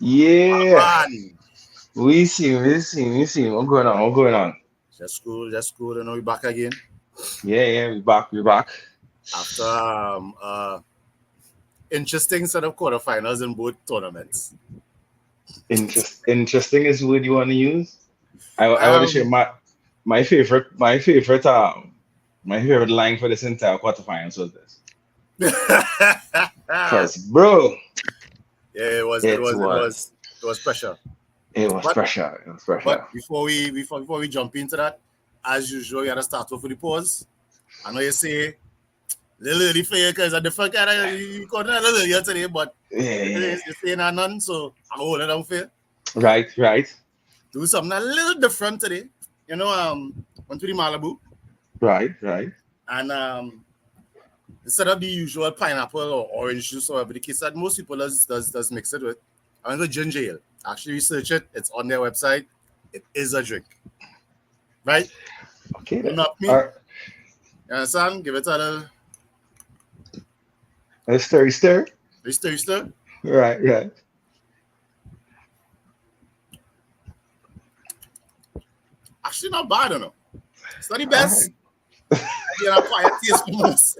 Yeah, Man, we see. What going on? just cool. You know, we're back again Yeah, we back. after interesting set of quarterfinals in both tournaments. Interesting is the word you want to use. I want to share Um, my favorite line for this entire quarterfinals was this. yeah, Cause bro, it was, it it was, it was was, it was pressure. it was But pressure. It was pressure. before we jump into that, as usual, we had to start off with the pause. I know you say little early for you because a different kind of you caught a little earlier today, but Yeah, yeah. you're saying none, so I'm holding down for you. Right, Do something a little different today. You know, went to the Malibu right. and instead of the usual pineapple or orange juice or whatever the case that most people does mix it with, I went to ginger ale. Actually research it. It's on their website. It is a drink. Right? Okay then. Not All me. right. You understand? Give it a little Let's stir. stir. Right. Actually not bad, I don't know. It's not the All right. best. You know, quiet taste for most.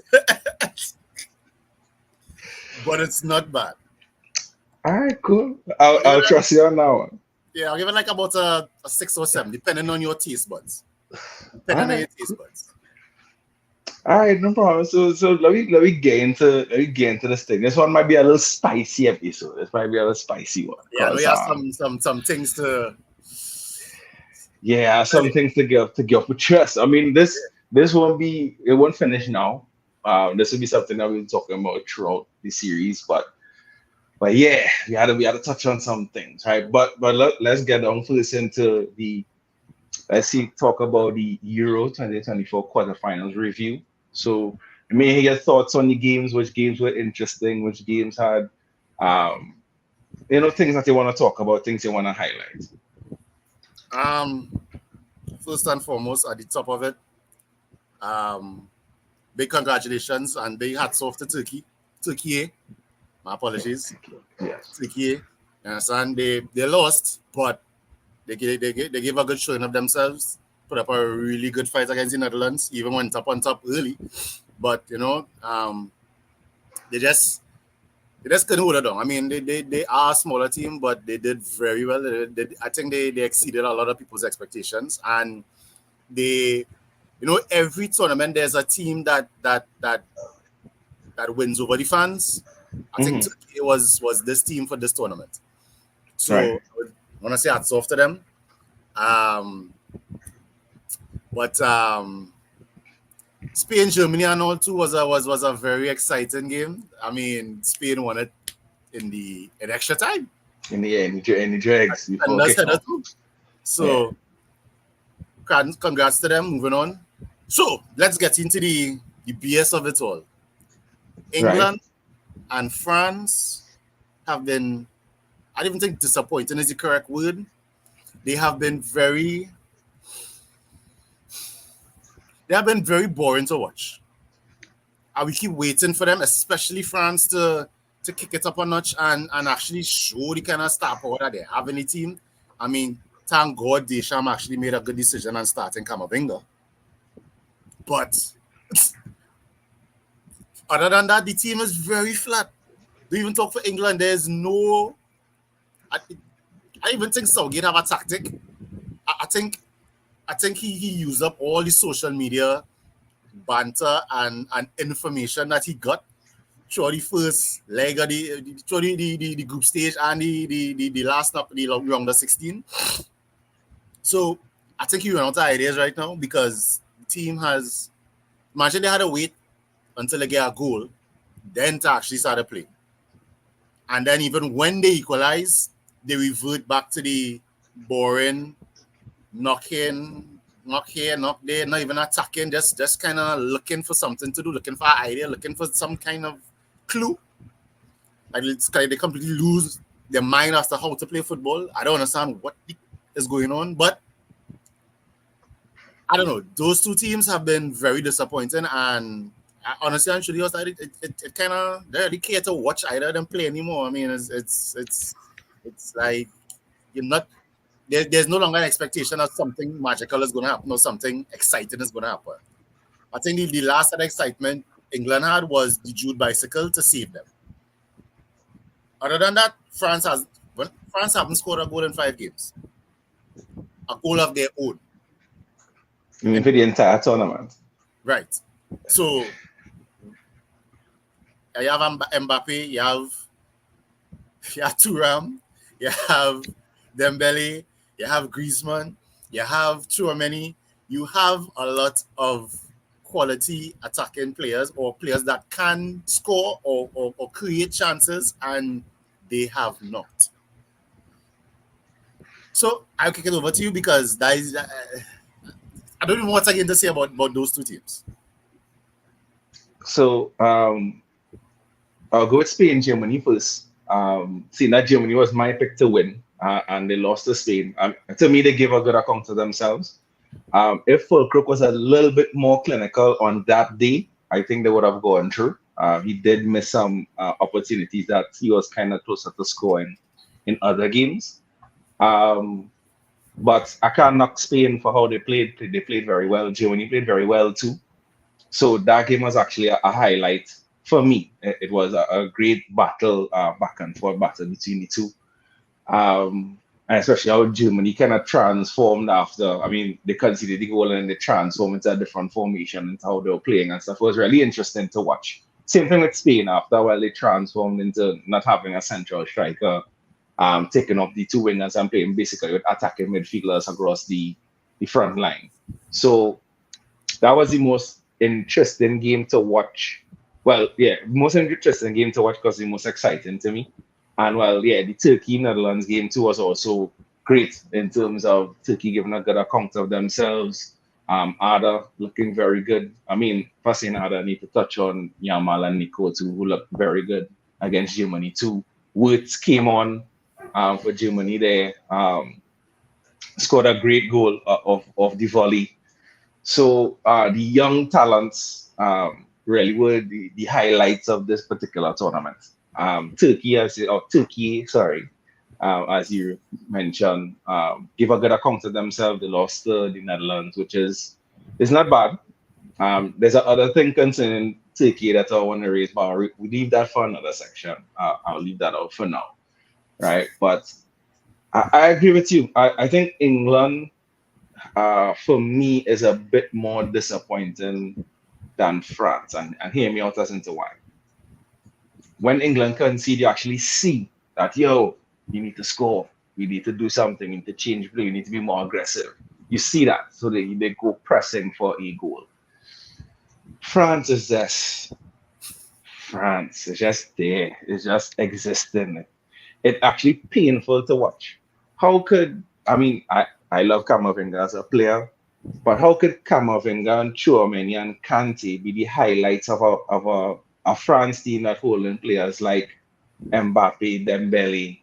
But it's not bad. All right, cool. I'll give it I'll trust you on that one. I'll give it like about a 6 or 7, depending on your taste buds. All Depending on right. your taste buds. All right, no problem. So let me get into this thing. This one might be a little spicy episode. This might be a little spicy one Yeah, I know because you have some things to yeah, some things to get off with chest. I mean, this won't finish now. This will be something that we've been talking about throughout the series, but yeah, we had to touch on some things, right? But let's get on first into the let's see talk about the Euro 2024 quarterfinals review. So I mean, hear your thoughts on the games, which games were interesting, which games had um things that they want to talk about, things they want to highlight. um first and foremost at the top of it. Um Big congratulations and big hats off to Turkey. Turkey, my apologies. Yes. Turkey. You understand? They lost, but they gave a good showing of themselves. Put up a really good fight against the Netherlands, even went up on top early. But they just they just couldn't hold it down. I mean, they are a smaller team, but they did very well. I think they exceeded a lot of people's expectations, and they, every tournament there's a team that wins over the fans. I think Hmm. Turkey was this team for this tournament. Right. So I want to say hats off to them. Um, but Spain, Germany, and all too was a very exciting game. I mean, Spain won it in extra time. In the dregs And before that's header kickoff. too. Yeah. So congrats to them. Moving on. So let's get into the BS of it all. Right. England and France have been, I don't even think disappointing is the correct word. They have been very boring to watch. And we keep waiting for them, especially France, to kick it up a notch and actually show the kind of star power that they have in the team. I mean, thank God Deschamps actually made a good decision on starting Camavinga. But other than that, the team is very flat. Do you even talk for England? There's no. I even think Southgate have a tactic. I think he used up all the social media banter and information that he got through the first leg of the group stage and the last up the round of 16. So I think he ran out of ideas right now because the team has, imagine they had to wait until they get a goal, then to actually start to play. And then even when they equalize, they revert back to the boring knock in, knock here, knock there, not even attacking, just kind of looking for something to do, looking for an idea, looking for some kind of clue. Like they completely lose their mind as to how to play football. I don't understand what is going on, but I don't know. Those two teams have been very disappointing, and honestly, I'm sure it kind of they really care to watch either of them play anymore. I mean, it's It's like you're not there's no longer an expectation of something magical is going to happen or something exciting is going to happen. I think the last excitement England had was the Jude bicycle to save them. Other than that, France haven't scored a goal in 5 games, a goal of their own. I mean, for the entire tournament. Right. So you have Mbappe, you have Thuram, you have Dembele, you have Griezmann, you have Tchouameni. You have a lot of quality attacking players or players that can score or create chances, and they have not. So I'll kick it over to you because that is, I don't even know what again to say about those two teams. So I'll go with Spain, Germany first. Seeing that Germany was my pick to win, and they lost to Spain. To me, they gave a good account of themselves. If Fulkrug was a little bit more clinical on that day, I think they would have gone through. He did miss some opportunities that he was kind of closer to scoring in other games. But I can't knock Spain for how they played. They played very well. Germany played very well too. So that game was actually a highlight for me. It was a great battle, back and forth battle between the two. And especially how Germany kind of transformed after, I mean, they conceded the goal and they transformed into a different formation and how they were playing and stuff. It was really interesting to watch. Same thing with Spain after a while, they transformed into not having a central striker, taking up the two wingers and playing basically with attacking midfielders across the front line. So that was the most interesting game to watch. Well, yeah, most interesting game to watch because the most exciting to me. And well, yeah, the Turkey-Netherlands game too was also great in terms of Turkey giving a good account of themselves. Ada looking very good. I mean, first in Ada, I need to touch on Yamal and Nico too, who looked very good against Germany too. Wirtz came on for Germany there, scored a great goal of the volley. So the young talents really were the highlights of this particular tournament. Turkey, sorry, as you mentioned, give a good account of themselves. They lost to the Netherlands, which is not bad. There's another thing concerning Turkey that I want to raise, but we leave that for another section. I'll leave that out for now, right? But I agree with you. I think England, for me, is a bit more disappointing than France, and hear me out as into why. When England concede, you actually see that, yo, you need to score, you need to do something, you need to change play, you need to be more aggressive. You see that, so they go pressing for a goal. France is just there, it's just existing. It's actually painful to watch. How could, I mean, I love Camavinga as a player, but how could Camavinga and Tchouameni and Kante be the highlights of a France team that holding players like Mbappe, Dembele,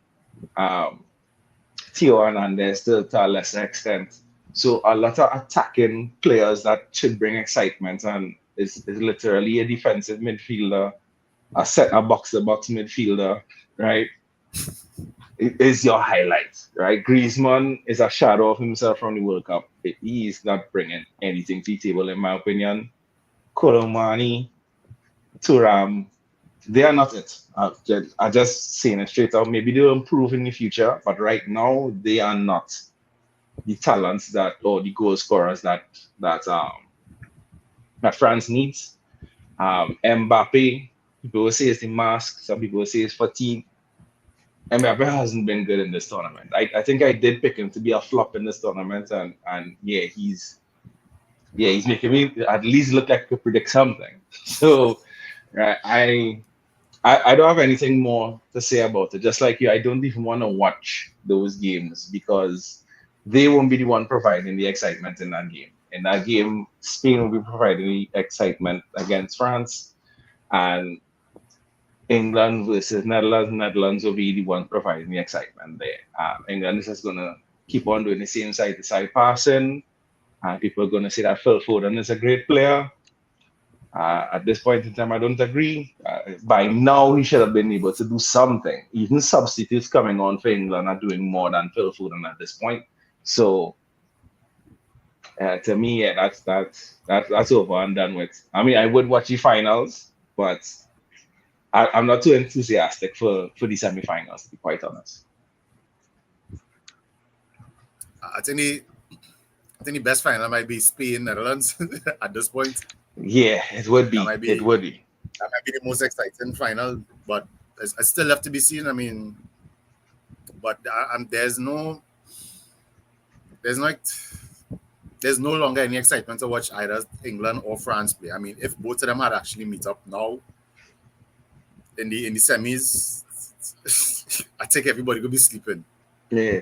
Theo Hernandez to a lesser extent? So a lot of attacking players that should bring excitement and is literally a defensive midfielder, a box-to-box midfielder, right? It is your highlight, right? Griezmann is a shadow of himself from the World Cup. He is not bringing anything to the table, in my opinion. Kolomani, Thuram, they are not it. I just saying it straight out. Maybe they'll improve in the future, but right now they are not the talents that or the goal scorers that France needs. Mbappe, people will say it's the mask. Some people will say it's fatigue. Mbappe hasn't been good in this tournament. I think I did pick him to be a flop in this tournament, and yeah, he's making me at least look like I could predict something. So I don't have anything more to say about it. Just like you, I don't even want to watch those games because they won't be the one providing the excitement in that game. In that game, Spain will be providing the excitement against France, and England versus Netherlands. Netherlands will be the one providing the excitement there. England is just going to keep on doing the same side-to-side passing. People are going to say that Phil Foden is a great player. At this point in time, I don't agree. By now, he should have been able to do something. Even substitutes coming on for England are doing more than Phil Foden at this point. So, to me, yeah, that's over and done with. I mean, I would watch the finals, but I'm not too enthusiastic for the semi-finals, to be quite honest. I think the best final might be Spain Netherlands at this point. Yeah, it would be. It would be. That might be the most exciting final, but it's still left to be seen. I mean, but there's no longer any excitement to watch either England or France play. I mean, if both of them had actually meet up now in the semis, I think everybody could be sleeping. Yeah.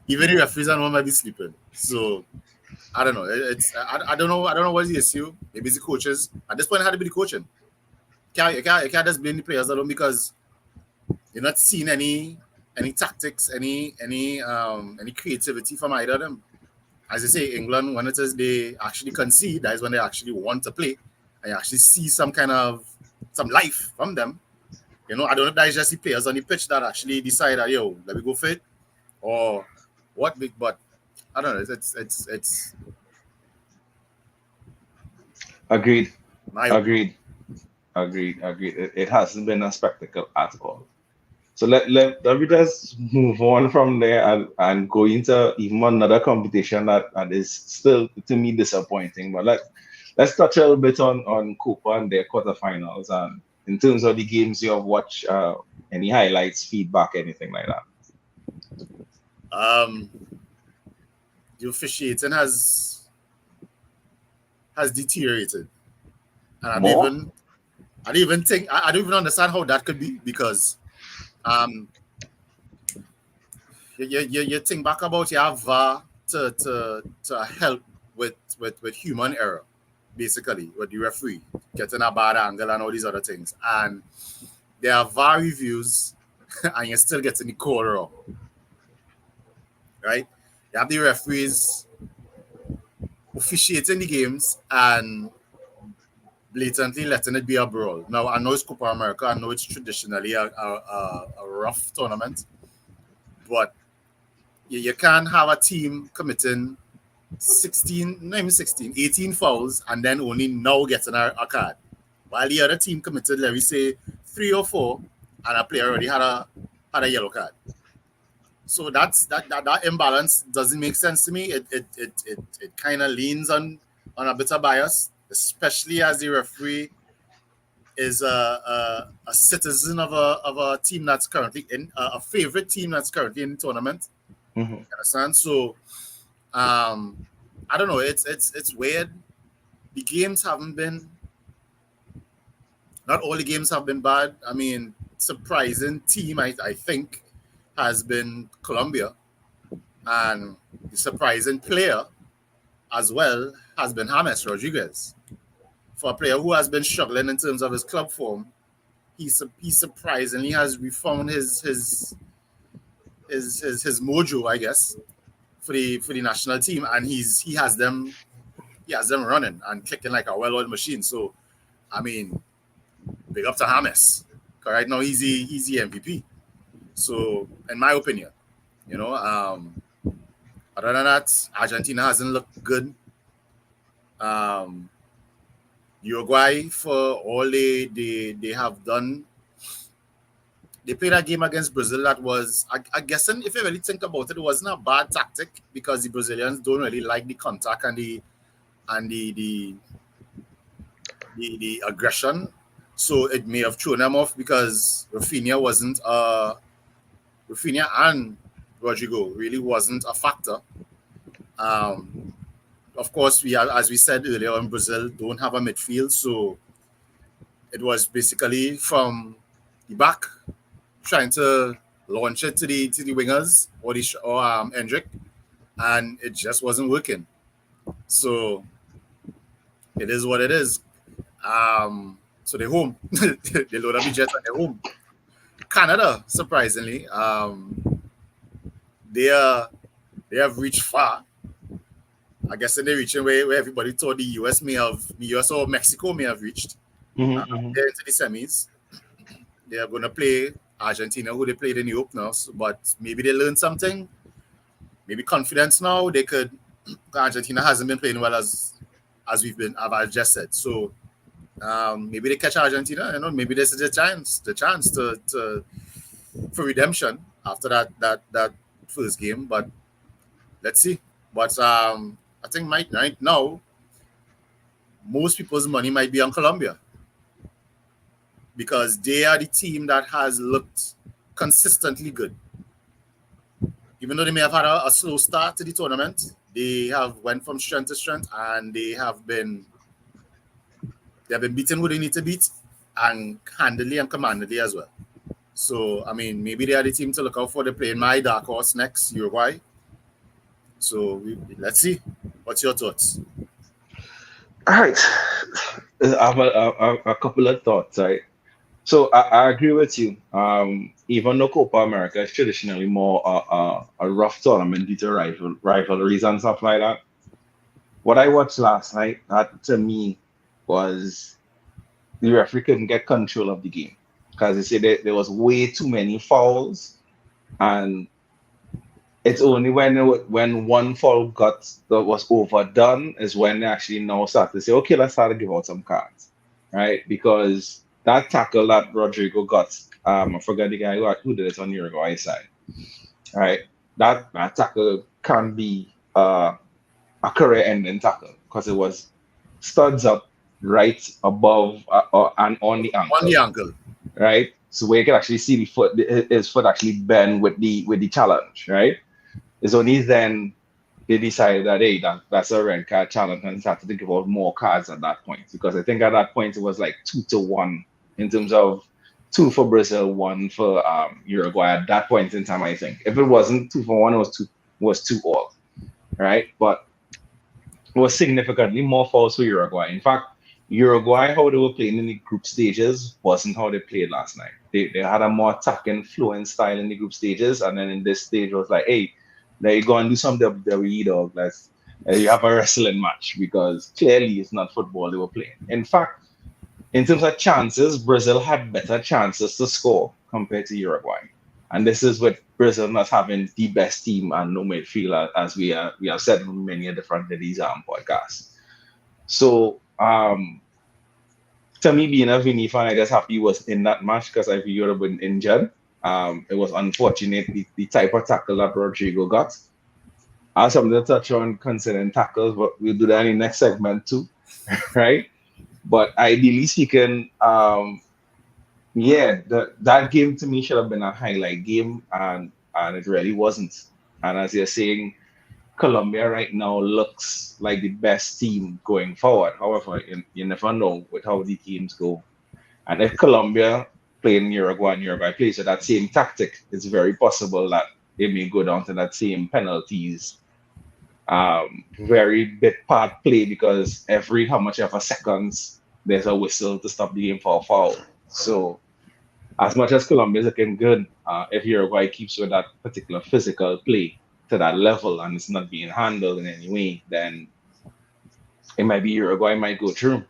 Even the referees and one might be sleeping. So I don't know. I don't know what's the issue. Maybe it's the coaches. At this point, it had to be the coaching. You can't just blame the players alone because you're not seeing any tactics, any creativity from either of them. As I say, England, when it is they actually concede, that is when they actually want to play, and you actually see some life from them. You know, I don't know if that is just the players on the pitch that actually decide that, yo, let me go for it, or what, but I don't know. It's Agreed. It hasn't been a spectacle at all. So let me just move on from there and go into even another competition that is still to me disappointing. But let's touch a little bit on Copa and their quarterfinals, and in terms of the games you have watched, any highlights, feedback, anything like that. The officiating has deteriorated, and I don't even understand how that could be, because you think back about you have VAR to help with human error, basically, with the referee getting a bad angle and all these other things, and there are VAR reviews and you're still getting the call wrong, right? You have the referees officiating the games and blatantly letting it be a brawl. Now, I know it's Copa America. I know it's traditionally a rough tournament. But you can't have a team committing 18 fouls and then only now getting a card. While the other team committed, let me say, 3 or 4, and a player already had a yellow card. So that imbalance doesn't make sense to me. It kind of leans on a bit of bias, especially as the referee is a citizen of a team that's currently in a favorite team that's currently in the tournament. Mm-hmm. You understand? So I don't know. It's weird. The games haven't been. Not all the games have been bad. I mean, surprising team I think has been Colombia, and the surprising player as well has been James Rodriguez. For a player who has been struggling in terms of his club form, he surprisingly has refound his mojo, I guess, for the national team, and he has them running and clicking like a well-oiled machine. So, I mean, big up to James. Right now, he's the MVP. So, in my opinion, you know, other than that, Argentina hasn't looked good. Uruguay, for all they have done, they played a game against Brazil that was, I guess, if you really think about it, it wasn't a bad tactic, because the Brazilians don't really like the contact and the aggression. So it may have thrown them off, because Rafinha and Rodrigo really wasn't a factor. Of course, as we said earlier, in Brazil don't have a midfield, so it was basically from the back trying to launch it to the wingers or Hendrick, and it just wasn't working. So it is what it is. So they're home. They load up the Jets and they're home. Canada, surprisingly, they have reached far. I guess in the region where everybody thought the US or Mexico may have reached. They're into the semis. They are going to play Argentina, who they played in the openers, but maybe they learned something. Maybe confidence now. They could. Argentina hasn't been playing well as I've just said. So maybe they catch Argentina. You know, maybe this is the chance to for redemption after that first game. But let's see. But I think right now most people's money might be on Colombia because they are the team that has looked consistently good. Even though they may have had a slow start to the tournament, they have went from strength to strength, and they have been beaten who they need to beat, and handily and commandedly as well. So I mean, maybe they are the team to look out for. They're playing my dark horse next, Uruguay. So let's see. What's your thoughts? All right. I have a couple of thoughts, right? So I agree with you. Even though Copa America is traditionally more a rough tournament due to rivalries and stuff like that, what I watched last night, that to me was the referee couldn't get control of the game because they said there was way too many fouls, and it's only when one foul that was overdone is when they actually now start to say, okay, let's start to give out some cards, right? Because that tackle that Rodrigo got, I forgot the guy who did it on Uruguay side, right? That tackle can be a career-ending tackle because it was studs up right above and on the ankle. On the ankle, right? So where you can actually see his foot actually bend with the challenge, right? It's only then they decided that hey, that's a red card challenge, and started to give out more cards at that point. Because I think at that point it was like 2-1 in terms of 2 for Brazil, 1 for Uruguay at that point in time. I think if it wasn't 2-1, it was 2-2, right? But it was significantly more fouls for Uruguay. In fact, Uruguay, how they were playing in the group stages wasn't how they played last night. They had a more attacking, fluent style in the group stages, and then in this stage it was like, hey, there you go and do some WWE, dog. Let's you have a wrestling match, because clearly it's not football they were playing. In fact, in terms of chances, Brazil had better chances to score compared to Uruguay. And this is with Brazil not having the best team and no midfielder, as we have said in many different of these podcasts. So to me, being a Vini fan, I just happy he was in that match because I feel he would have been injured. It was unfortunate the type of tackle that Rodrigo got. I have something to touch on concerning tackles, but we'll do that in the next segment too, right? But ideally speaking, that game to me should have been a highlight game, and it really wasn't. And as you're saying, Colombia right now looks like the best team going forward. However, you never know with how the teams go. And if Colombia playing Uruguay and Uruguay plays with that same tactic, it's very possible that they may go down to that same penalties. Very big part play, because every how much ever seconds there's a whistle to stop the game for a foul. So as much as Colombia is looking good, if Uruguay keeps with that particular physical play to that level and it's not being handled in any way, then it might be Uruguay might go through.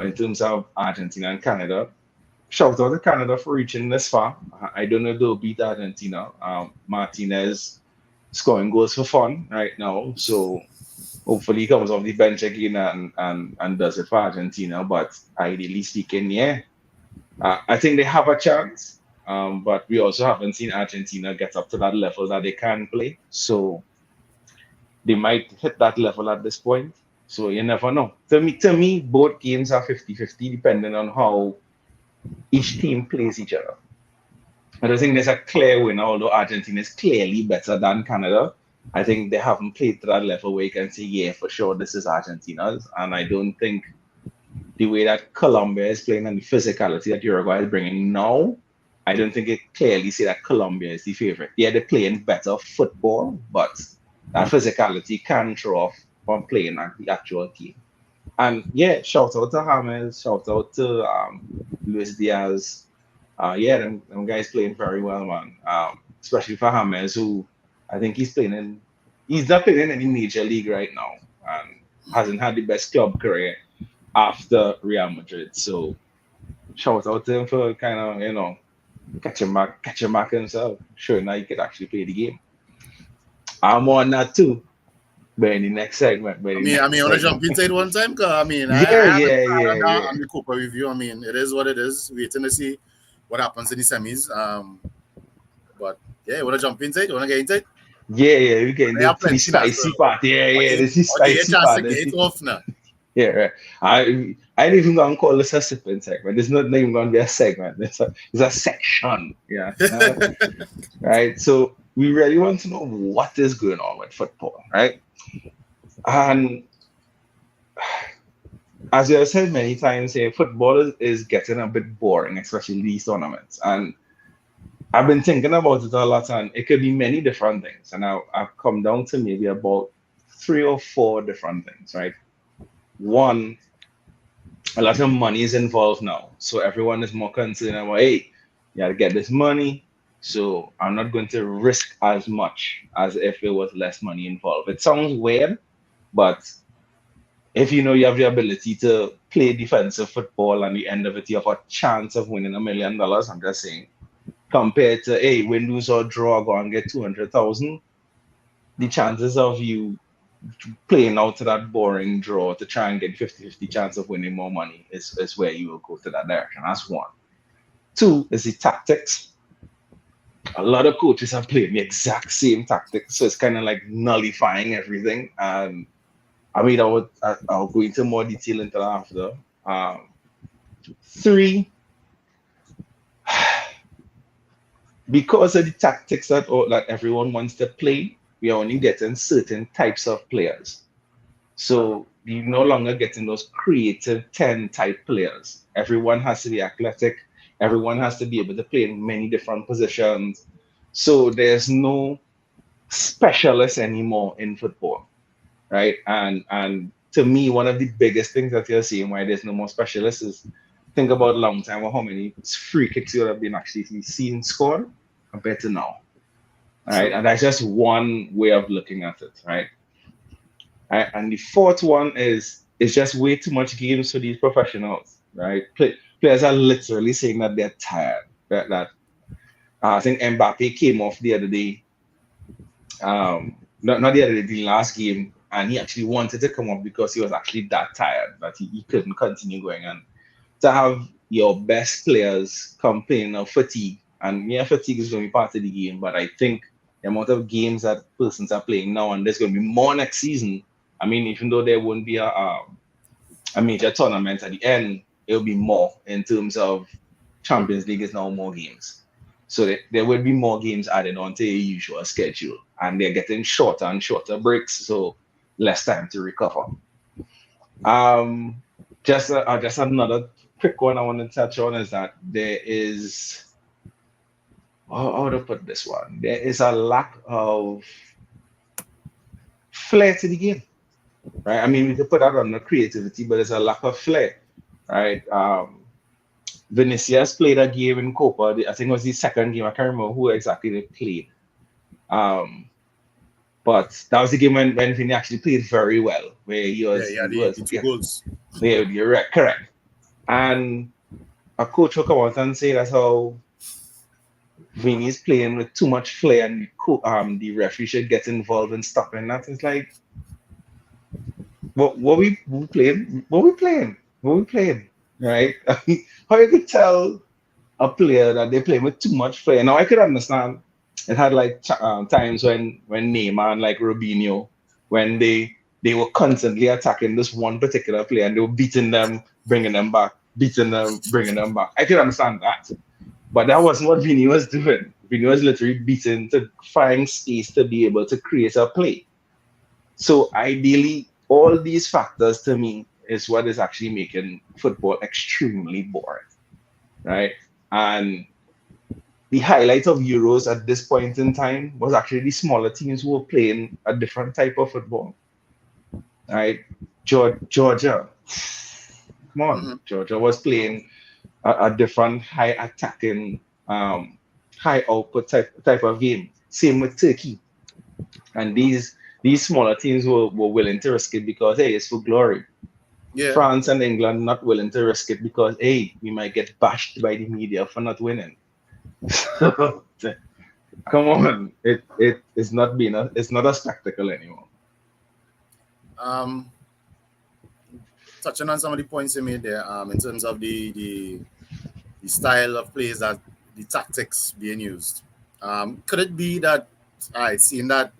In terms of Argentina and Canada, shout out to Canada for reaching this far. I don't know if they'll beat Argentina. Martinez scoring goals for fun right now, so hopefully he comes off the bench again and does it for Argentina. But ideally speaking, yeah, I think they have a chance. But we also haven't seen Argentina get up to that level that they can play. So they might hit that level at this point. So you never know. To me, both games are 50-50 depending on how each team plays each other. I don't think there's a clear winner, although Argentina is clearly better than Canada. I think they haven't played to that level where you can say, yeah, for sure, this is Argentina's. And I don't think the way that Colombia is playing and the physicality that Uruguay is bringing now, I don't think it clearly say that Colombia is the favorite. Yeah, they're playing better football, but that physicality can throw off from playing at the actual team. And yeah, shout out to James, shout out to Luis Diaz. Yeah, them guys playing very well, man. Especially for James, who I think he's playing in he's not playing in any major league right now and hasn't had the best club career after Real Madrid. So shout out to him for kind of, catch a mark himself. Sure, now he could actually play the game. I'm on that too. But in the next segment, I mean, I want to jump inside one time because I mean, Yeah, I yeah, haven't yeah, on the Copa review. I mean, it is what it is. Waiting to see what happens in the semis. But yeah, you want to jump inside? You want to get inside? yeah. We get I have into the plenty now. spicy part. Yeah. Okay, This is okay, a spicy chance to part. get it off now. Yeah, right. I ain't even gonna call this a sipping segment. There's not even gonna be a segment. It's a section. Yeah. Right. So we really want to know what is going on with football, right? And as you have said many times here, football is getting a bit boring, especially these tournaments. And I've been thinking about it a lot, and it could be many different things. And I've come down to maybe about 3 or 4 different things, right? One, a lot of money is involved now. So everyone is more concerned about, hey, you gotta get this money. So I'm not going to risk as much as if it was less money involved. It sounds weird, but if you know you have the ability to play defensive football and the end of it, you have a chance of winning $1 million. I'm just saying, compared to, hey, win, lose, or draw, go and get 200,000, the chances of you playing out to that boring draw to try and get 50-50 chance of winning more money is where you will go to that direction. That's one. Two is the tactics. A lot of coaches have played the exact same tactics, so it's kind of like nullifying everything. And I mean, I'll go into more detail into that after. Three, because of the tactics that everyone wants to play, we are only getting certain types of players. So you're no longer getting those creative 10 type players. Everyone has to be athletic. Everyone has to be able to play in many different positions. So there's no specialists anymore in football, right? And to me, one of the biggest things that you're seeing why there's no more specialists is think about a long time or how many free kicks you would have been actually seen scored compared to now. All right. And that's just one way of looking at it, right? And the fourth one is it's just way too much games for these professionals, right? Players are literally saying that they're tired. That I think Mbappe came off the other day, not the other day, the last game, and he actually wanted to come off because he was actually that tired that he couldn't continue going. And to have your best players complaining of fatigue, and yeah, fatigue is going to be part of the game, but I think the amount of games that persons are playing now, and there's going to be more next season. I mean, even though there won't be a major tournament at the end, it'll be more in terms of Champions League is now more games. So there will be more games added onto your usual schedule, and they're getting shorter and shorter breaks, so less time to recover. Just another quick one I want to touch on is that there is, how to put this one? There is a lack of flair to the game, right? I mean, we could put that on the creativity, but there's a lack of flair, right? Vinicius played a game in Copa. I think it was the second game. I can't remember who exactly they played. But that was the game when Vinny actually played very well, where he was. Yeah, the 2 goals. Yeah, you're right, correct. And a coach will come out and say that's how Vinny is playing with too much flair, and the referee should get involved in stopping that. It's like, what we playing? What we playing? Right? How you could tell a player that they're playing with too much flair? Now I could understand. It had like times when Neymar and like Robinho, when they were constantly attacking this one particular player and they were beating them, bringing them back, beating them, bringing them back. I can understand that, but that wasn't what Vini was doing. Vini was literally beating to find space to be able to create a play. So ideally, all these factors to me is what is actually making football extremely boring, right? And the highlight of Euros at this point in time was actually the smaller teams who were playing a different type of football, right? Georgia, come on, Georgia was playing a different high attacking, high output type of game. Same with Turkey, and these these smaller teams were willing to risk it because hey, it's for glory. Yeah. France and England not willing to risk it because hey, we might get bashed by the media for not winning. Come on, it's not being it's not a spectacle anymore. Touching on some of the points you made there, in terms of the style of plays that the tactics being used. Could it be that seeing that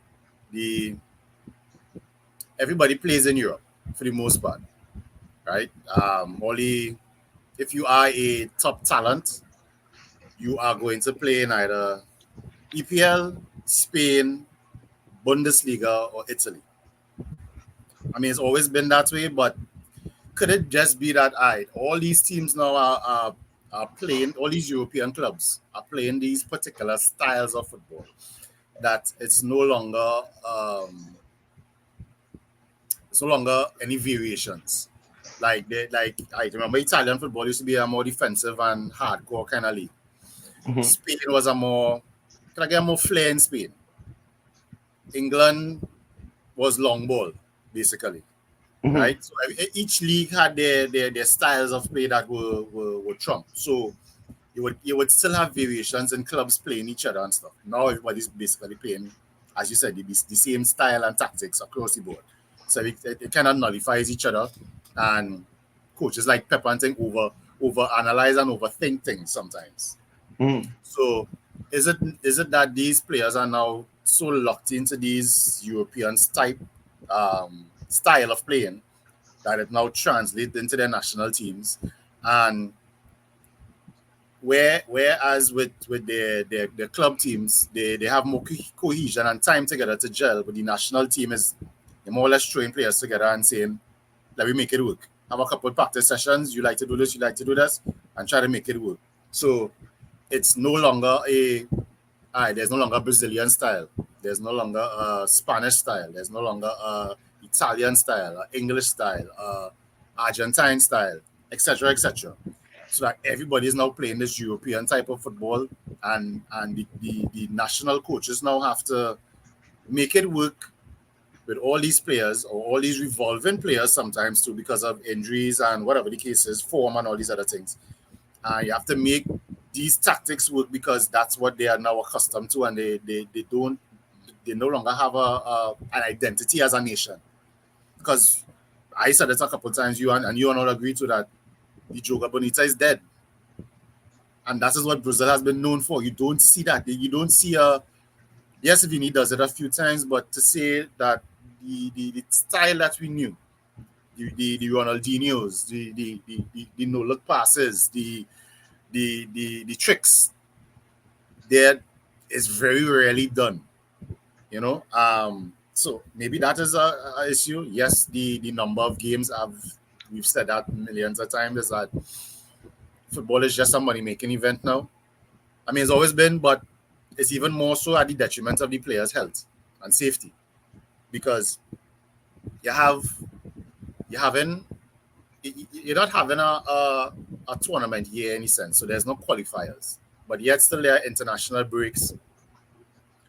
everybody plays in Europe for the most part, right? Only if you are a top talent, you are going to play in either EPL, Spain, Bundesliga, or Italy. I mean, it's always been that way, but could it just be that all these teams now are playing, all these European clubs are playing these particular styles of football, that it's no longer any variations. Like I remember Italian football used to be a more defensive and hardcore kind of league. Mhm. Spain was a more flair in Spain. England was long ball, basically. Mhm. Right? So each league had their styles of play that were trump. So you would still have variations in clubs playing each other and stuff. Now everybody's basically playing, as you said, the same style and tactics across the board. So it kind of nullifies each other, and coaches like Pep and think over analyze and overthink things sometimes. Mhm. So is it that these players are now so locked into these European type style of playing that it now translates into their national teams, and whereas with their club teams, they have more cohesion and time together to gel, but the national team is more or less throwing players together and saying, let me make it work. Have a couple of practice sessions, you like to do this, and try to make it work. So it's no longer there's no longer Brazilian style, there's no longer Spanish style, there's no longer Italian style, English style, Argentine style, etc., etc. So that everybody is now playing this European type of football, and the national coaches now have to make it work with all these players, or all these revolving players sometimes too, because of injuries and whatever the case is, form and all these other things. You have to make these tactics work because that's what they are now accustomed to, and they no longer have an identity as a nation. Because I said it a couple of times, you all agree to that. The Joga Bonita is dead, and that is what Brazil has been known for. You don't see that. You don't see yes, Vini does it a few times, but to say that the style that we knew, the Ronaldinhos, the no look passes, the tricks, there is very rarely done. So maybe that is a issue. Yes, the number of games we've said that millions of times, is that football is just a money making event now. I mean, it's always been, but it's even more so at the detriment of the players' health and safety, because you're not having a tournament here in any sense, so there's no qualifiers, but yet still there are international breaks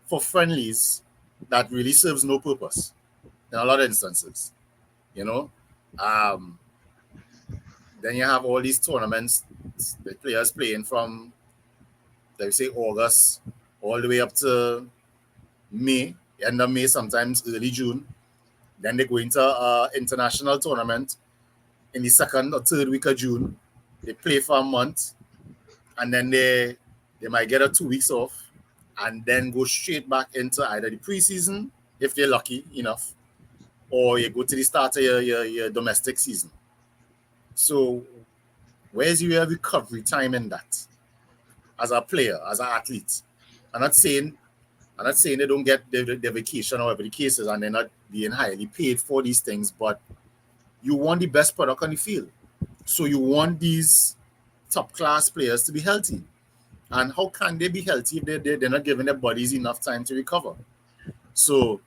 for friendlies that really serves no purpose in a lot of instances, you know. Then you have all these tournaments, the players playing from, let's say, August all the way up to May, end of May, sometimes early June. Then they go into an international tournament in the second or third week of June. They play for a month, and then they might get 2 weeks off, and then go straight back into either the preseason, if they're lucky enough, or you go to the start of your domestic season. So where's your recovery time in that as a player, as an athlete? I'm not saying they don't get their vacation or whatever the case is, and they're not being highly paid for these things, but you want the best product on the field. So you want these top class players to be healthy. And how can they be healthy if they're not giving their bodies enough time to recover? So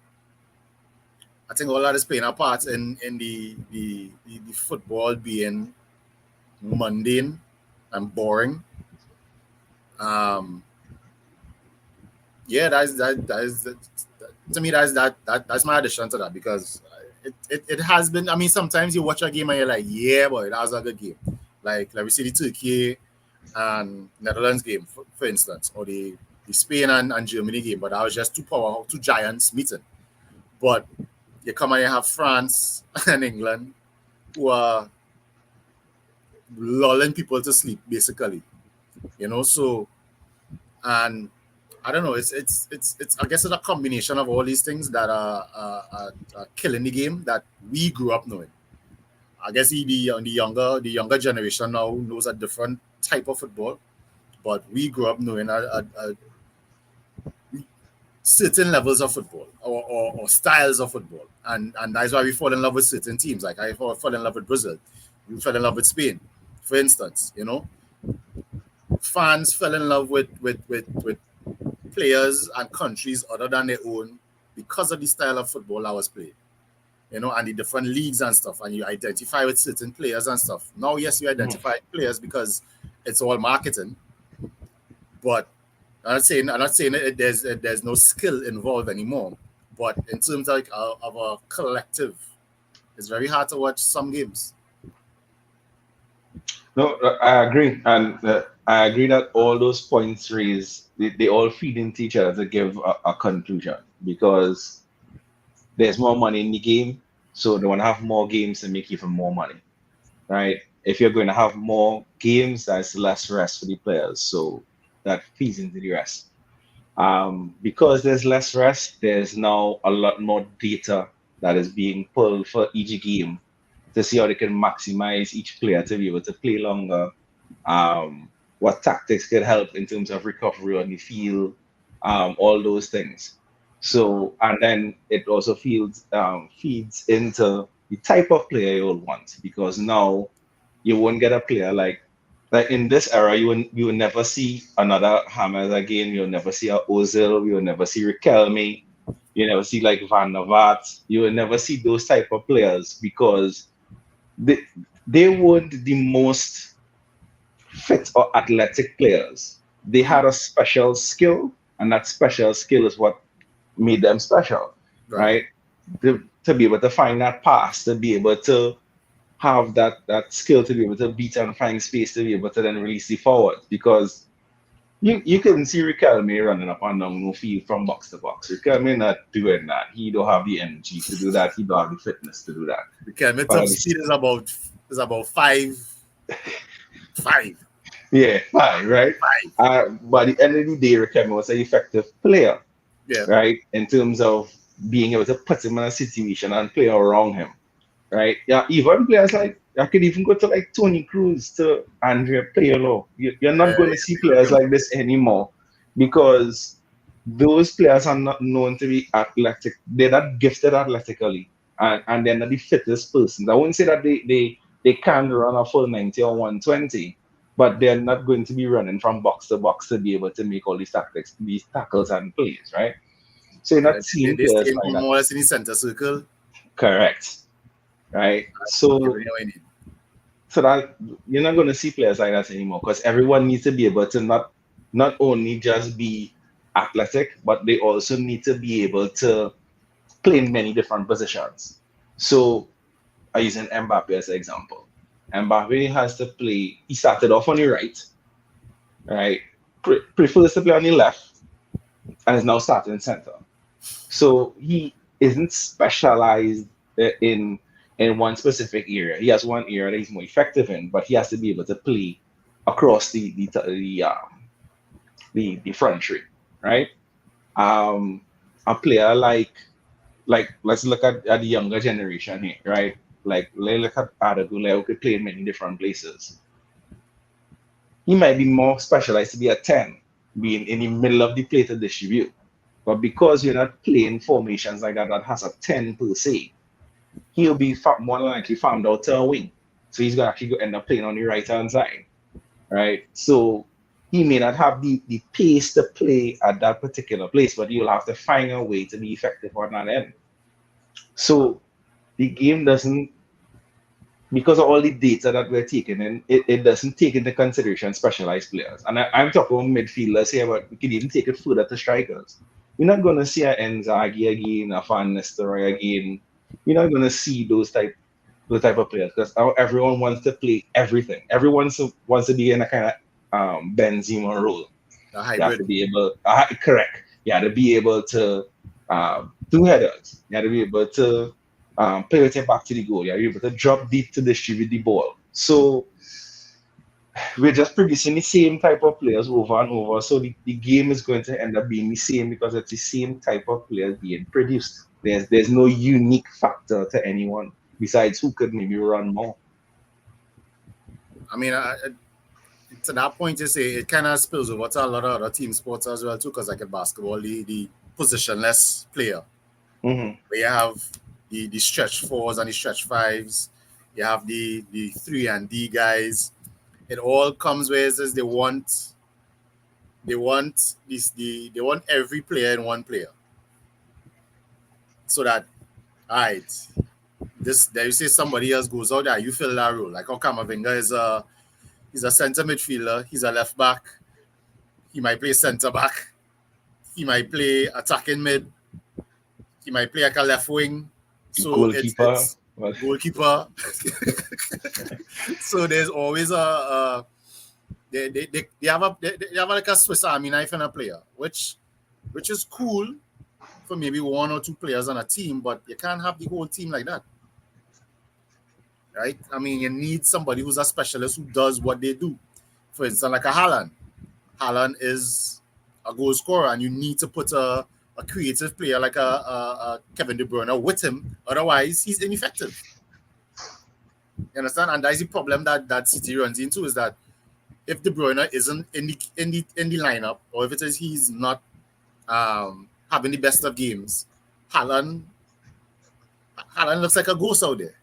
I think all that is playing a part in the football being mundane and boring. Yeah, to me that's my addition to that, because it has been. I mean, sometimes you watch a game and you're like, yeah, boy, that was a good game. Like let me see the Turkey and Netherlands game, for instance, or the Spain and Germany game, but that was just two giants meeting. But you come and you have France and England, who are lulling people to sleep, basically. So, and I don't know. It's. I guess it's a combination of all these things that are killing the game that we grew up knowing. I guess the younger generation now knows a different type of football, but we grew up knowing a certain levels of football, or styles of football, and that's why we fall in love with certain teams. Like I fell in love with Brazil, you fell in love with Spain, for instance. Fans fell in love with players and countries other than their own because of the style of football that was played, and the different leagues and stuff, and you identify with certain players and stuff. Now, yes, you identify players because it's all marketing, but I'm not saying there's no skill involved anymore. But in terms of a collective, it's very hard to watch some games. No, I agree, and I agree that all those points raised, they all feed into each other to give a conclusion, because there's more money in the game, so they want to have more games to make even more money, right? If you're going to have more games, that's less rest for the players, so that feeds into the rest. Because there's less rest, there's now a lot more data that is being pulled for each game to see how they can maximize each player to be able to play longer. What tactics could help in terms of recovery on the field, all those things. So, and then it also feeds into the type of player you'll want, because now you won't get a player like in this era, you will never see another Hammers again. You'll never see a Ozil. You'll never see Riquelme. You never see like Van der Vaart. You will never see those type of players, because they they weren't the most fit or athletic players. They had a special skill, and that special skill is what made them special, Right. right? To be able to find that pass, to be able to have that skill, to be able to beat and find space, to be able to then release the forward. Because you couldn't see Riquelme running up and down no field from box to box. Riquelme not doing that. He don't have the energy to do that. He don't have the fitness to do that. Okay, my But top speed is about five. yeah, fine, right? Five. But at the end of the day, Riquelme was an effective player, Yeah. right? In terms of being able to put him in a situation and play around him, right? Yeah, even players like I could even go to like Tony Cruz, to Andrea Pirlo. You're not going to see players like this anymore, because those players are not known to be athletic. They're not gifted athletically, and they're not the fittest persons. I wouldn't say that they can run a full 90 or 120, but they're not going to be running from box to box to be able to make all these tactics, these tackles and plays, right? So you're not They, seeing they players stay like that. more or less in the center circle. Correct, right? You So know what I mean? so that you're not going to see players like that anymore, because everyone needs to be able to not only just be athletic, but they also need to be able to play in many different positions. So I use an Mbappe as an example. Mbappe has to play. He started off on the right? Prefers to play on the left, and is now starting center. So he isn't specialized in one specific area. He has one area that he's more effective in, but he has to be able to play across the front three, right? Um, a player like let's look at the younger generation here, right? Like let's look at Adagule, who could play in many different places. He might be more specialized to be a 10, being in the middle of the play to distribute. But because you're not playing formations like that that has a 10 per se, he'll be more than likely farmed out to a wing. So he's gonna actually go end up playing on the right hand side, right? So he may not have the pace to play at that particular place, but you'll have to find a way to be effective on that end. So the game doesn't because of all the data that we're taking in, it doesn't take into consideration specialized players. And I'm talking about midfielders here, but we can even take it further to strikers. We're not going to see a Inzaghi again, a Van Nistelrooy again. We're not going to see those type of players because everyone wants to play everything. Everyone wants to be in a kind of Benzema role. A You have hybrid. to be able, correct. You have to be able to do headers. You have to be able to play with it back to the goal. You have to be able to drop deep to distribute the ball. So we're just producing the same type of players over and over. So the game is going to end up being the same because it's the same type of players being produced. There's no unique factor to anyone besides who could maybe run more. I mean, to that point, you say it kind of spills over to a lot of other team sports as well too, because like in basketball, the positionless player, Mm-hmm. where you have the stretch fours and the stretch fives, you have the 3 and D guys. It all comes where it says they want every player in one player, so that all right, this there you say somebody else goes out there, you fill that role. Like Kamavinga he's a center midfielder, he's a left back, he might play center back, he might play attacking mid, he might play like a left wing. So Goalkeeper. it's goalkeeper. So there's always they have like a Swiss Army knife in a player, which is cool for maybe 1 or 2 players on a team, but you can't have the whole team like that. Right? I mean, you need somebody who's a specialist who does what they do. For instance, like a Haaland. Haaland is a goal scorer, and you need to put a creative player like a Kevin De Bruyne with him. Otherwise, he's ineffective. You understand? And that's the problem that City runs into, is that if De Bruyne isn't in the lineup, or if it is he's not having the best of games, Haaland looks like a ghost out there.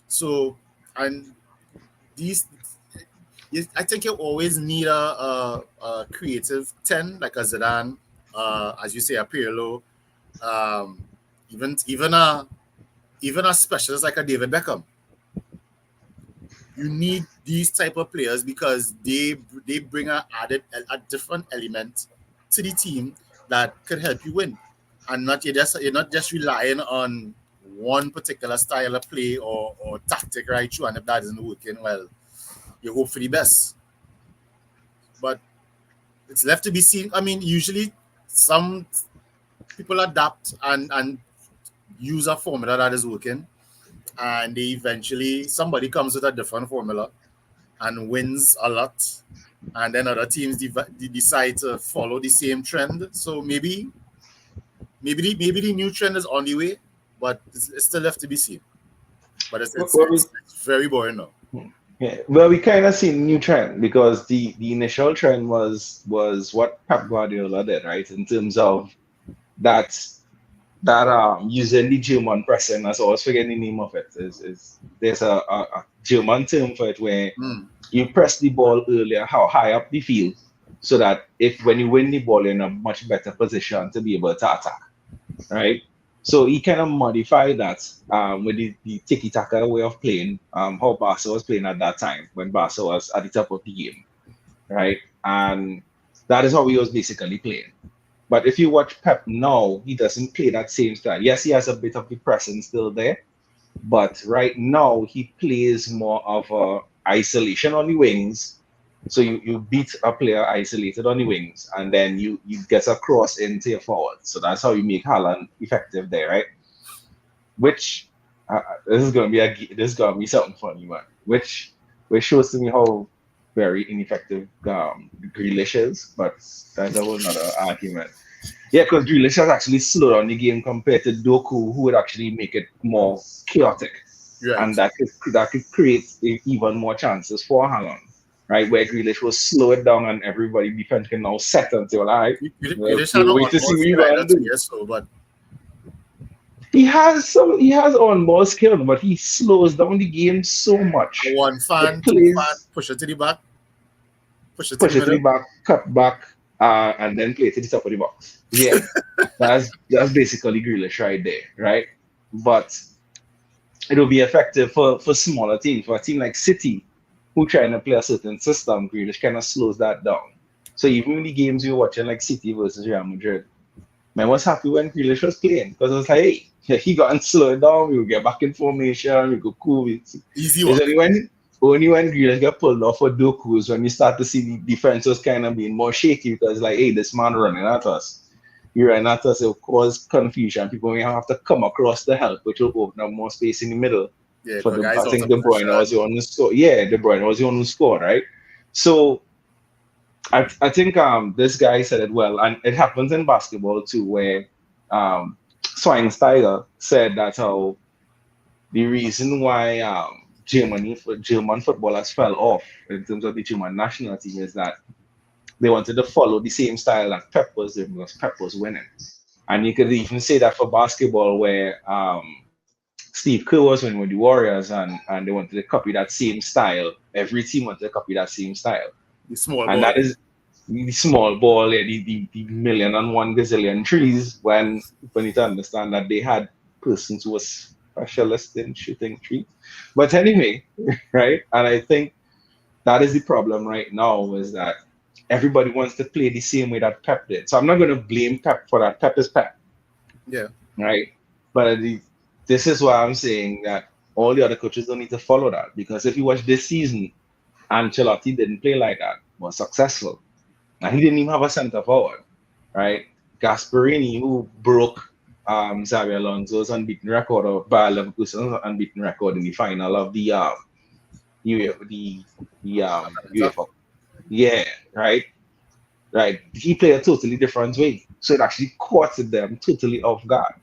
So, and I think you always need a creative 10, like a Zidane, as you say, a Pirlo, even a specialist like a David Beckham. You need these type of players because they bring a different element to the team that could help you win, and you're not just relying on one particular style of play or tactic right through, and if that isn't working, well, you hope for the best. But it's left to be seen. I mean, usually some people adapt and use a formula that is working, and they eventually somebody comes with a different formula and wins a lot, and then other teams decide to follow the same trend. So maybe the new trend is on the way, but it's still left to be seen. But it's very boring now. Yeah, well, we kind of see a new trend because the initial trend was what Pep Guardiola did, right? In terms of that using the German pressing. I always forget the name of it. Is there's a German term for it where you press the ball earlier, how high up the field, so that if when you win the ball, you're in a much better position to be able to attack, right? So he kind of modified that with the tiki-taka way of playing, how Barca was playing at that time when Barca was at the top of the game, right? And that is how he was basically playing. But if you watch Pep now, he doesn't play that same style. Yes, he has a bit of the presence still there, but right now he plays more of a isolation on the wings. So you beat a player isolated on the wings, and then you get a cross into your forward. So that's how you make Haaland effective there, right? Which this is gonna be something funny, man. Which shows to me how very ineffective Grealish is, but that's a whole nother argument. Yeah, because Grealish has actually slowed down the game compared to Doku, who would actually make it more chaotic, Right. and that could create even more chances for Haaland. Right, where Grealish will slow it down and everybody defense can now set until Grealish wait to see what you're gonna do. Yes, so, but He has on ball skill, but he slows down the game so much. One fan, two fan, push it to the back, push it to the back, cut back, and then play to the top of the box. Yeah, that's basically Grealish right there, right? But it will be effective for smaller teams. For a team like City, who trying to play a certain system, Grealish kind of slows that down. So even in the games you're watching, like City versus Real Madrid, man was happy when Grealish was playing because it was like, hey, he got and slow it down. We will get back in formation. We go cool. Easy It's work. only when Grealish get pulled off for Doku's when you start to see the defenses kind of being more shaky because like, hey, this man running at us. He running at us. It will cause confusion. People may have to come across the help, which will open up more space in the middle. Yeah, For because the, guys I out think of De Bruyne was the position. one who scored. Yeah, De Bruyne was the one who scored, right? So I think this guy said it well, and it happens in basketball too, where Schweinsteiger said that how the reason why German footballers fell off in terms of the German national team is that they wanted to follow the same style that Pep was doing because Pep was winning. And you could even say that for basketball, where Steve Kerr was winning with the Warriors, and they wanted to copy that same style. Every team wanted to copy that same style, The small and ball that game. is the small ball, yeah, the million and one gazillion trees. When people need to understand that they had persons who was specialists in shooting trees. But anyway, right? And I think that is the problem right now is that everybody wants to play the same way that Pep did. So I'm not going to blame Pep for that. Pep is Pep, Yeah. right? But this is why I'm saying that all the other coaches don't need to follow that because if you watch this season, Ancelotti didn't play like that, was successful. And he didn't even have a centre forward, right? Gasperini, who broke Xabi Alonso's unbeaten record, or Bayer Leverkusen's unbeaten record in the final of UEFA, the UEFA. Yeah, right, right. He played a totally different way, so it actually caught them totally off guard.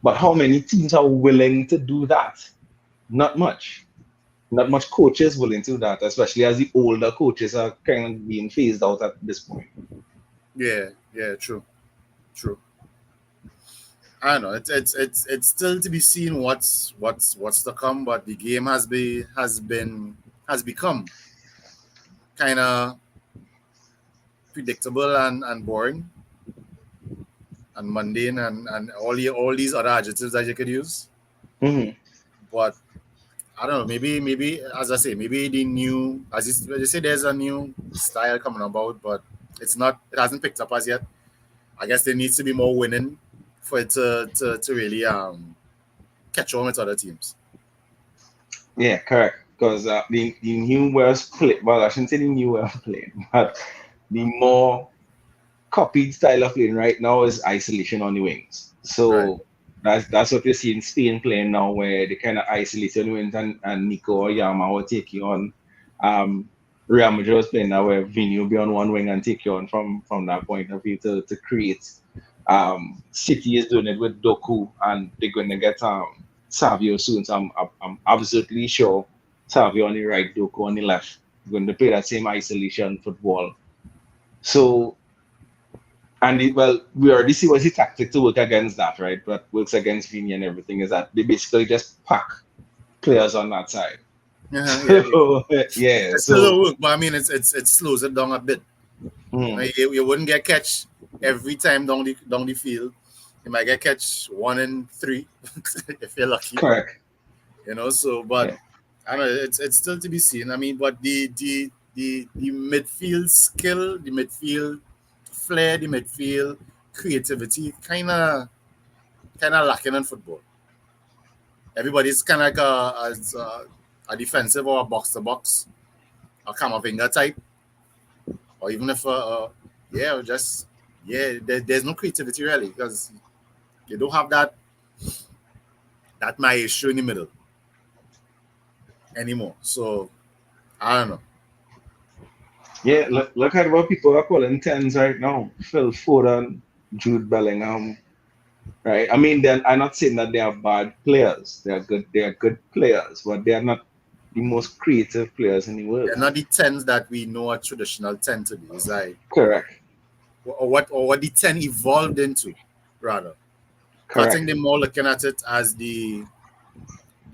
But how many teams are willing to do that? Not much. Not much coaches willing to do that, especially as the older coaches are kind of being phased out at this point. Yeah. Yeah. True. True. I don't know. It's still to be seen what's to come, but the game has become kind of predictable and boring and mundane and all these other adjectives that you could use. Mhm. But I don't know. Maybe as I say, maybe the new as you say, there's a new style coming about, but it's not. It hasn't picked up as yet. I guess there needs to be more winning for it to really catch on with other teams. Yeah, correct. Because the new way of play, well, I shouldn't say the new way of playing, but the more copied style of playing right now is isolation on the wings. Right. So that's what you see in Spain playing now, where they kind of isolate on the wings, and Nico or Yama will take you on. Um, Real Madrid was playing now where Vini will be on one wing and take you on from that point of view to create. City is doing it with Doku, and they're going to get Savio soon. So I'm absolutely sure Savio on the right, Doku on the left, going to play that same isolation football. So well, we already see what's the tactic to work against that, right? But works against Vini and everything is that they basically just pack players on that side. Yeah. So yeah, It's still so a work, but I mean, it slows it down a bit. mm, You wouldn't get catch every time down the field. You might get catch 1 in 3 if you're lucky. correct. So but Yeah, I don't know. It's still to be seen. I mean, but the midfield skill, the midfield flair, the midfield creativity, kind of lacking in football. Everybody's kind of like a defensive or a box to box, a Camavinga type, or even if yeah, just yeah, there's no creativity really because you don't have that maestro in the middle anymore. So I don't know. yeah. Look at what people are calling tens right now. Phil Foden, Jude Bellingham, right? I mean, then I'm not saying that they are bad players. They are good. They are good players, but they are not the most creative players in the world. They're not the tens that we know a traditional ten to be. It's like Correct. or what the ten evolved into, rather. So I think Correct. they're more looking at it as the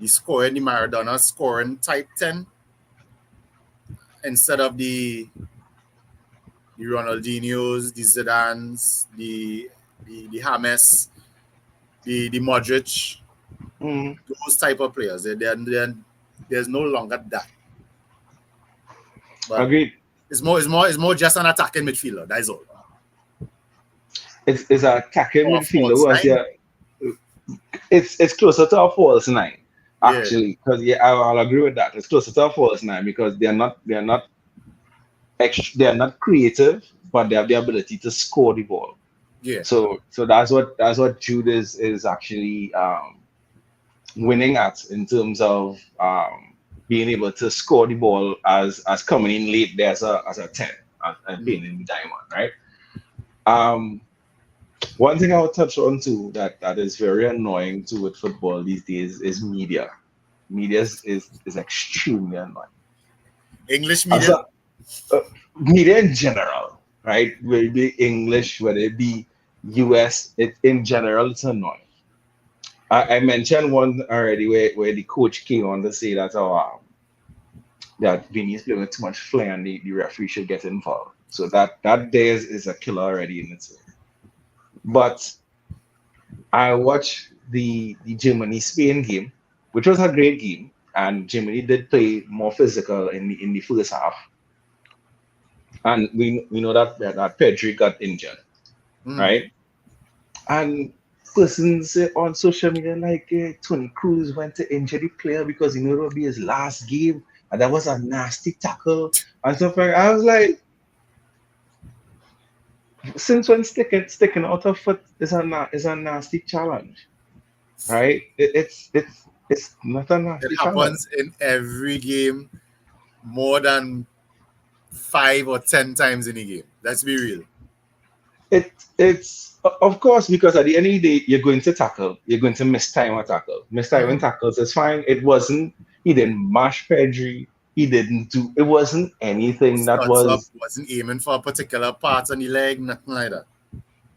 scoring, the Maradona scoring type 10 instead of the Ronaldinho's, the Zidane's, the James, the Modric. Mm. Those type of players. There's no longer that. But Agreed. it's more just an attacking midfielder. That's all. It's a attacking Or a midfielder false who has nine. their it's closer to a false nine, Yeah, actually. Because yeah, I'll agree with that. It's closer to a false nine because they're not creative, but they have the ability to score the ball. yeah. So that's what Jude is actually winning at in terms of being able to score the ball as coming in late there as a 10 and Mm. being in the diamond, right? Um, One thing I would touch on too that is very annoying too with football these days is media. Media is extremely annoying. English As media. a, uh, Media in general, right? Whether it be English, whether it be US, in general, it's annoying. I mentioned one already where the coach came on to say that that Vinny is playing with too much flair and the referee should get involved. So that there is a killer already in itself. But I watched the Germany Spain game, which was a great game, and Germany did play more physical in the first half. And we know that Pedri got injured, Mm. right? And persons on social media like Tony Cruz went to injure the player because he knew it would be his last game, and that was a nasty tackle and stuff like. I was like, since when sticking out of foot is a nasty challenge, right? It's not a It nasty challenge. happens in every game more than 5 or 10 times in a game. Let's be real. Of course, because at the end of the day, you're going to tackle, you're going to miss time or tackle. Miss time and Mm. tackles is fine. He didn't mash Pedri, it wasn't anything that Studs up, was, wasn't aiming for a particular part on the leg, nothing like that.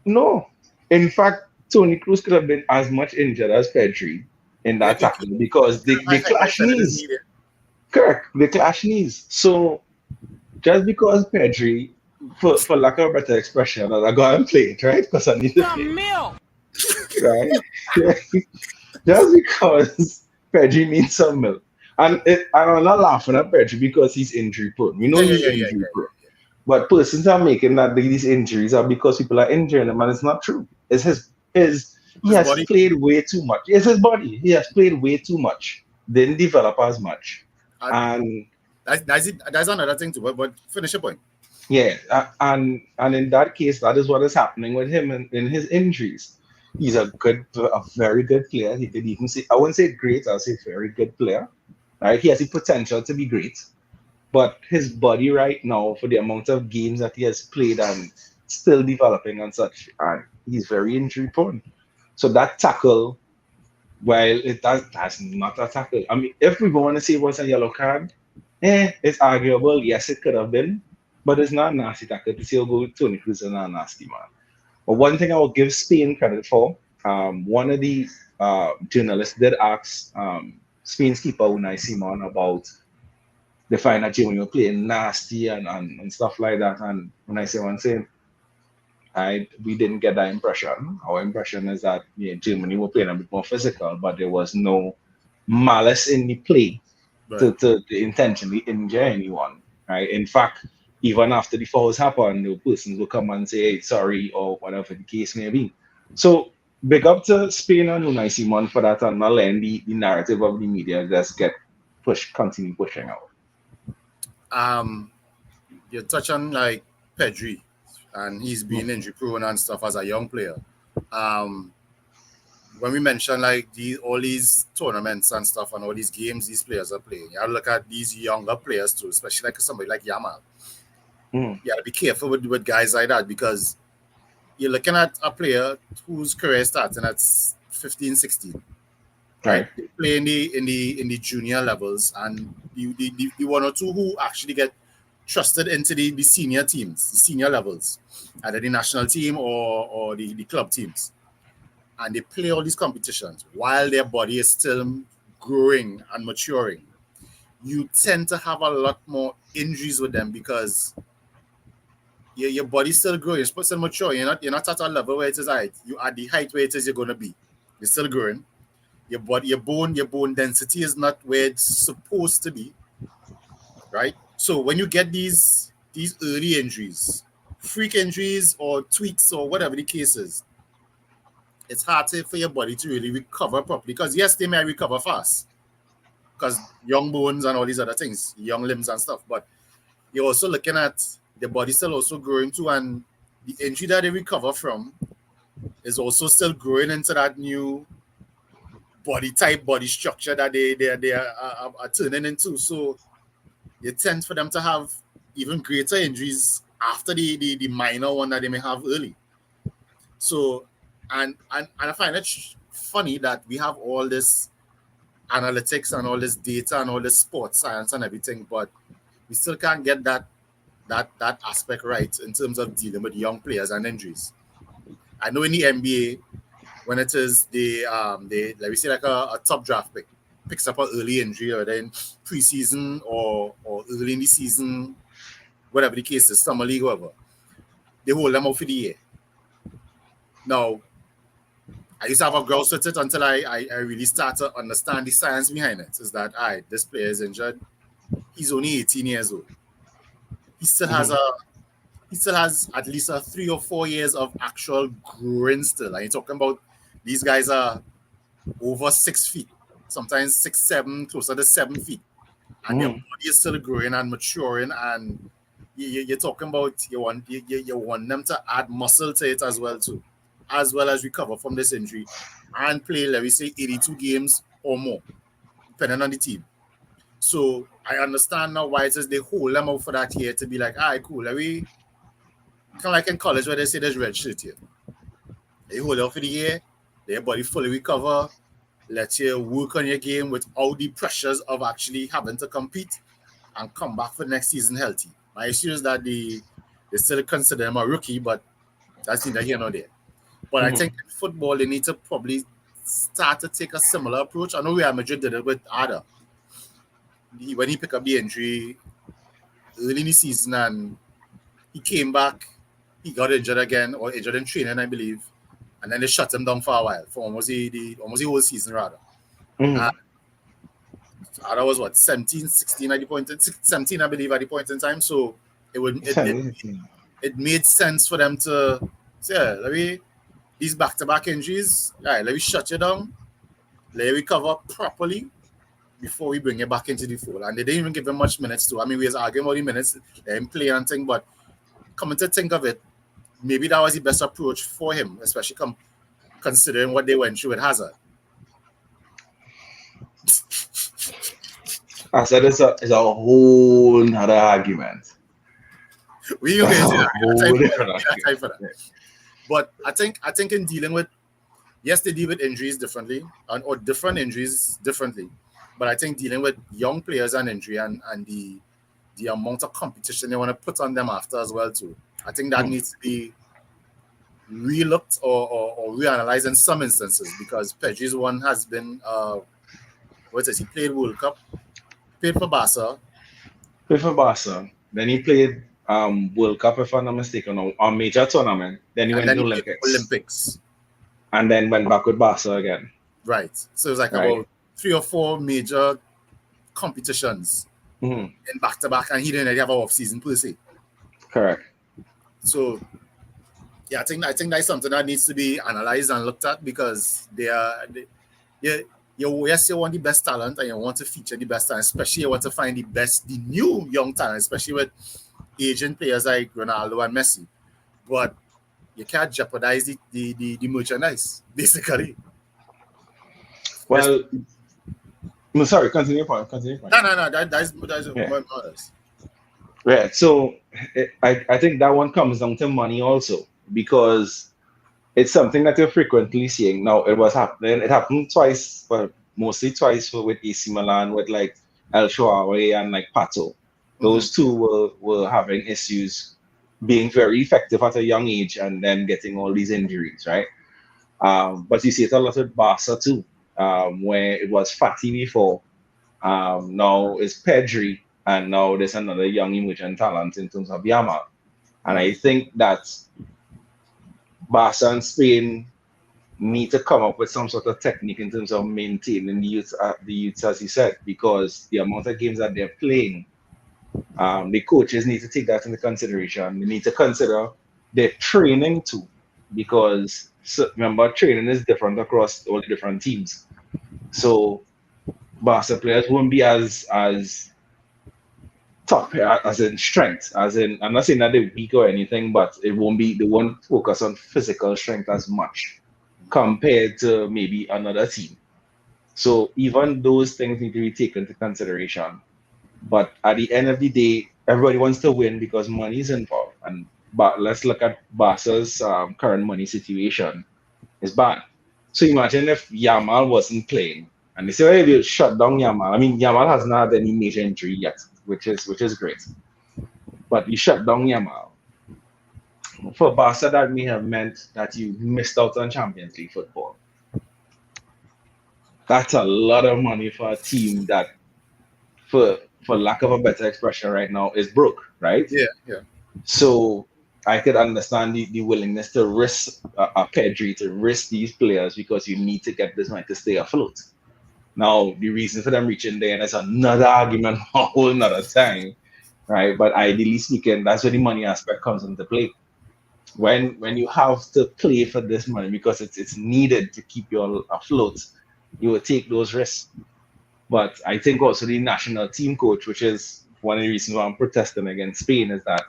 no. In fact, Tony Cruz could have been as much injured as Pedri in Yeah, that tackle because I, they I clash said it is knees. needed. Correct, they clash knees. So just because Pedri, for lack of a better expression, I go and play it, right? Because I need to play, right? Just because Pedri needs some milk. And I'm not laughing at Pedri because he's injury prone. We know Yeah, yeah, he's yeah, yeah, injury yeah. prone. But persons are making that these injuries are because people are injuring him, and it's not true. It's his he His has body. played way too much. It's his body. He has played way too much. Didn't develop as much. Uh, And that's it. That's another thing too. But finish your point. yeah, and in that case, that is what is happening with him in his injuries. He's a very good player. He could even say, I wouldn't say great, I'll say very good player. Right? He has the potential to be great, but his body right now, for the amount of games that he has played and still developing and such, and he's very injury prone. So that tackle, while that's not a tackle. I mean, if we want to say it was a yellow card, it's arguable. Yes, it could have been, but it's not a nasty tackle. To still go with Tony Cruz is not a nasty man. But one thing I will give Spain credit for, one of the journalists did ask Spain's keeper Unai Simon about the fact that Germany were playing nasty and stuff like that. And Unai Simon saying, we didn't get that impression. Our impression is that Germany were playing a bit more physical, but there was no malice in the play Right. to intentionally injure anyone. Right. In fact, even after the fouls happen, the persons will come and say, hey, sorry, or whatever the case may be. So big up to Spain and Unai Simon for that and not letting the narrative of the media just continue pushing out. Um, you touch on like Pedri, and he's been Mm. injury prone and stuff as a young player. Um, when we mention like all these tournaments and stuff and all these games these players are playing, you gotta look at these younger players too, especially like somebody like Yamal. Mm. You gotta be careful with guys like that because you're looking at a player whose career starting at 15, 16, right? Right. They play in the junior levels, and the one or two who actually get trusted into the senior teams, the senior levels, either the national team or the club teams. And they play all these competitions while their body is still growing and maturing. You tend to have a lot more injuries with them because your body's still growing, you're still mature. You're not at a level where it is right. You at the height where it is you're gonna be. You're still growing. your bone density is not where it's supposed to be, right? So when you get these early injuries, freak injuries or tweaks or whatever the case is, it's hard for your body to really recover properly. Because yes, they may recover fast because young bones and all these other things, young limbs and stuff. But you're also looking at the body still also growing too, and the injury that they recover from is also still growing into that new body type, body structure that they are turning into. So it tends for them to have even greater injuries after the minor one that they may have early. So, and I find it funny that we have all this analytics and all this data and all this sports science and everything, but we still can't get that aspect right in terms of dealing with young players and injuries. I know in the NBA, when it is they let me say like a top draft pick picks up an early injury or then preseason or early in the season, whatever the case is, summer league, whatever, they hold them out for the year. Now, I used to have a grouse with it until I really start to understand the science behind it. Is that this player is injured. He's only 18 years old. He still has at least 3 or 4 years of actual growing still. And you're talking about these guys are over 6 feet, sometimes 6, 7, closer to 7 feet. And their body is still growing and maturing. And you're talking about you want them to add muscle to it as well too, as well as recover from this injury and play, let me say, 82 games or more, depending on the team. So I understand now why it says they hold them out for that year to be like, all right, cool. Let me kind of like in college where they say there's red shirt here. They hold out for the year, let your body fully recover, let you work on your game without the pressures of actually having to compete and come back for the next season healthy. My issue is that they still consider him a rookie, but that's neither here nor there. But I think in football, they need to probably start to take a similar approach. I know Real Madrid did it with Ada. When he picked up the injury early in the season and he came back, he got injured again, or injured in training, I believe. And then they shut him down for a while, for almost the whole season, rather. Ada was what, 17, 16 at the point, 17, I believe, at the point in time. So it made sense for them to say, these back-to-back injuries, all right, let me shut you down, let you recover properly before we bring you back into the fold. And they didn't even give him much minutes to. I mean, we was arguing about the minutes, let him play and thing, but coming to think of it, maybe that was the best approach for him, especially considering what they went through with Hazard. I said it's a whole other argument. We don't have time for that. But I think in dealing with, yes, they deal with injuries differently or different injuries differently. But I think dealing with young players and injury and the amount of competition they want to put on them after as well too. I think that needs to be re-looked or reanalyzed in some instances, because Pedri's one has been he played World Cup, played for Barca. Then he played World Cup, if I'm not mistaken, or a major tournament. Then he went to Olympics. And then went back with Barca again. Right. So it was like about 3 or 4 major competitions in back-to-back, and he didn't really have an off-season per se. Correct. So yeah, I think that's something that needs to be analyzed and looked at, because you want the best talent and you want to feature the best talent, especially you want to find the new young talent, especially with aging players like Ronaldo and Messi. But you can't jeopardize the merchandise, basically. Well, no, sorry, continue. No, that's matters. Right. So I think that one comes down to money also, because it's something that you're frequently seeing. Now, it happened twice, but mostly twice with AC Milan, with like El Shaarawy and like Pato. Those two were having issues being very effective at a young age and then getting all these injuries, right? But you see it a lot with Barca too, where it was Fati before. Now it's Pedri, and now there's another young emerging talent in terms of Yamal. And I think that Barca and Spain need to come up with some sort of technique in terms of maintaining the youths, as you said, because the amount of games that they're playing, the coaches need to take that into consideration. They need to consider their training too, because remember, training is different across all the different teams. So Barca players won't be as top as in strength, as in I'm not saying that they're weak or anything, but they won't focus on physical strength as much compared to maybe another team. So even those things need to be taken into consideration. But at the end of the day, everybody wants to win because money is involved. But let's look at Barca's current money situation. It's bad. So imagine if Yamal wasn't playing and they say, hey, we'll shut down Yamal. I mean, Yamal hasn't had any major injury yet, which is great. But you shut down Yamal. For Barca, that may have meant that you missed out on Champions League football. That's a lot of money for a team that, for lack of a better expression right now, is broke, right? Yeah. So I could understand the willingness to risk a Pedri, to risk these players because you need to get this money to stay afloat. Now, the reason for them reaching there, and that's another argument for a whole nother time, right? But ideally speaking, that's where the money aspect comes into play. When you have to play for this money because it's needed to keep you afloat, you will take those risks. But I think also the national team coach, which is one of the reasons why I'm protesting against Spain, is that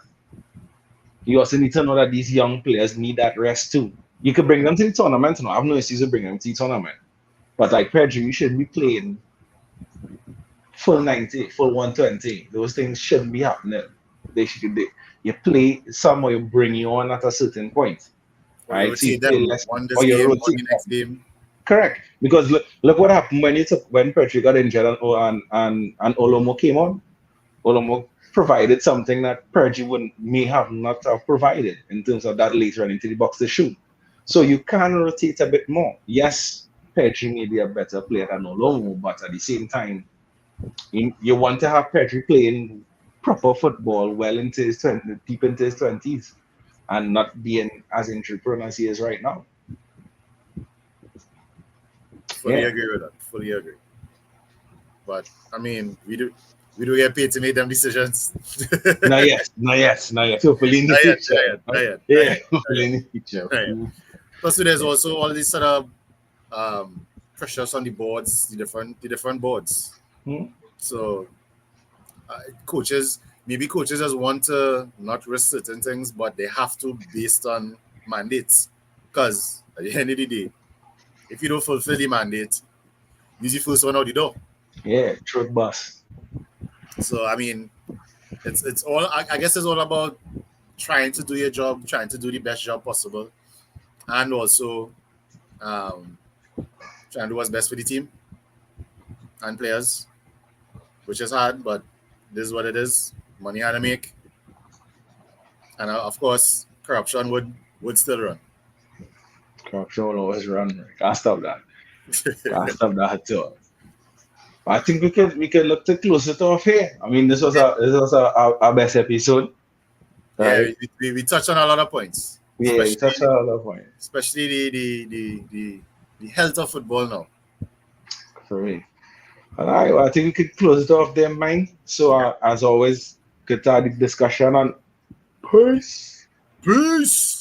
you also need to know that these young players need that rest too. You could bring them to the tournament, and I have no issues with bringing them to the tournament. But like Pedro, you should be playing full 90, full 120. Those things shouldn't be happening. You play somewhere, you bring you on at a certain point. Or Right? rotate So them, one this game, one the next game. Correct. Because look what happened when Pedro got injured and Olomo came on. Olomo provided something that Pedro may have not have provided in terms of that later into the box to shoot. So you can rotate a bit more. Yes, Pedro may be a better player than Olomo, but at the same time, you want to have Pedro playing proper football well into his 20, deep into his 20s, and not being as injury prone as he is right now. Fully agree with that. Fully agree. But I mean, we do get paid to make them decisions. Not yet. Hopefully in the future. Hopefully in the future. Plus, there's also all these sort of pressures on the boards, the different boards. So coaches just want to not risk certain things, but they have to based on mandates. Because at the end of the day, if you don't fulfill the mandate, you're the first one out the door. Yeah, truth bus. So I mean, it's all. I guess it's all about trying to do your job, trying to do the best job possible, and also trying to do what's best for the team and players, which is hard, but this is what it is. Money had to make, and of course, corruption would still run. Corruption will always run. Can't stop that. Can't stop that at all. I think we can look to close it off here. I mean, this was our best episode. Right? Yeah, we touched on a lot of points. Yeah, we touched on a lot of points. Especially the health of football now. For me. All right, well, I think we could close it off there, man. So, as always, good discussion on peace. Peace.